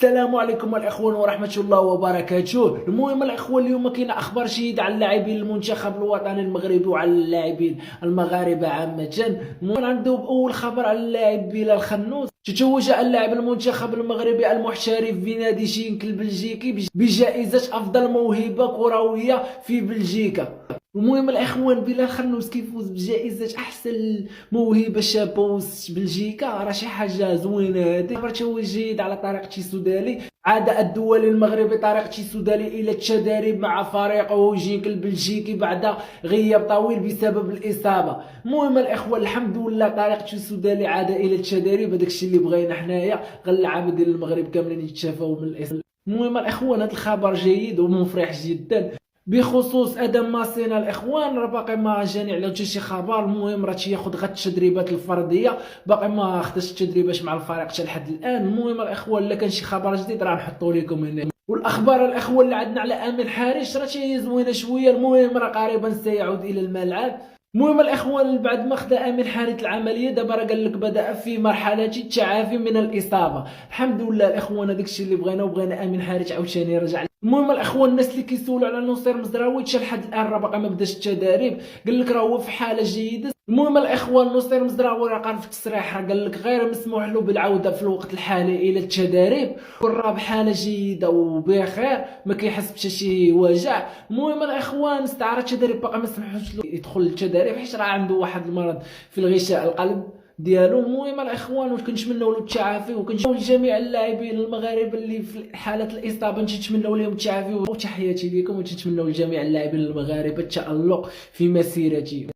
السلام عليكم الاخوان ورحمه الله وبركاته. المهم الاخوان، اليوم كاينه اخبار جيده على اللاعبين المنتخب الوطني المغربي وعلى اللاعبين المغاربه عامه. المهم عنده اول خبر على اللاعب بلال خنوس. تتوج اللاعب المنتخب المغربي المحترف في نادي جينك البلجيكي بجائزه افضل موهبه كرويه في بلجيكا. المهم الاخوان، بلال خنوس كيفوز بجائزه احسن موهبه شابه وسط بلجيكا، راه شي حاجه زوينه. هذه خبر توج جيد على طريق تيسو دالي. عاد الدولي المغربي طارق تيسو دالي الى التدريب مع فريقه جينك البلجيكي بعد غياب طويل بسبب الاصابه. المهم الاخوان، الحمد لله طارق تيسو دالي عاد الى التدريب. هذاك الشيء اللي بغينا حنايا، غير اللعابه ديال المغرب كاملين يتشافوا من الاصابه. المهم الاخوان، هذا الخبر جيد ومفرح جدا. بخصوص ادم ماسينا الاخوان، راه باقي ما جاني على حتى شي خبر. المهم راه تياخذ غير التدريبات الفرديه، باقي ما خداش التدريبات مع الفريق حتى لحد الان. المهم الاخوان، الا كان شي خبر جديد راه نحطو لكم هنا. والاخبار الاخوان اللي عندنا على امين حارش راه هي زوينه شويه. المهم راه قريبا سيعود الى الملعب. المهم الاخوان، بعد ما خدا امين حارث العمليه، دابا راه قال لك بدا في مرحله التعافي من الاصابه. الحمد لله الاخوان، هذاك الشيء اللي بغينا، وبغينا امين حارث عاوتاني رجع. المهم الاخوان، الناس اللي كيسولوا على نصير مزراوي حتى لحد الان راه باقي ما بداش التدريب. قال لك راه هو في حاله جيده. المهم الاخوان، نصير مزراوي راه قال في التصريح، راه قال لك غير مسموح له بالعوده في الوقت الحالي الى التدريب، راه بحاله جيده وبخير، ما كيحس بحتى شي وجع. المهم الاخوان، استعاره التدريب باقي ما سمحوش له يدخل للتدريب حيت راه عنده واحد المرض في الغشاء القلب ديالو. المهم الاخوان، وكنتمنوا له التعافي، وكنتمنوا لجميع اللاعبين المغاربه اللي في حاله الاصابه نتمنوا لهم التعافي. وتحياتي لكم، وتتمنوا لجميع اللاعبين المغاربه التالق في مسيرتهم.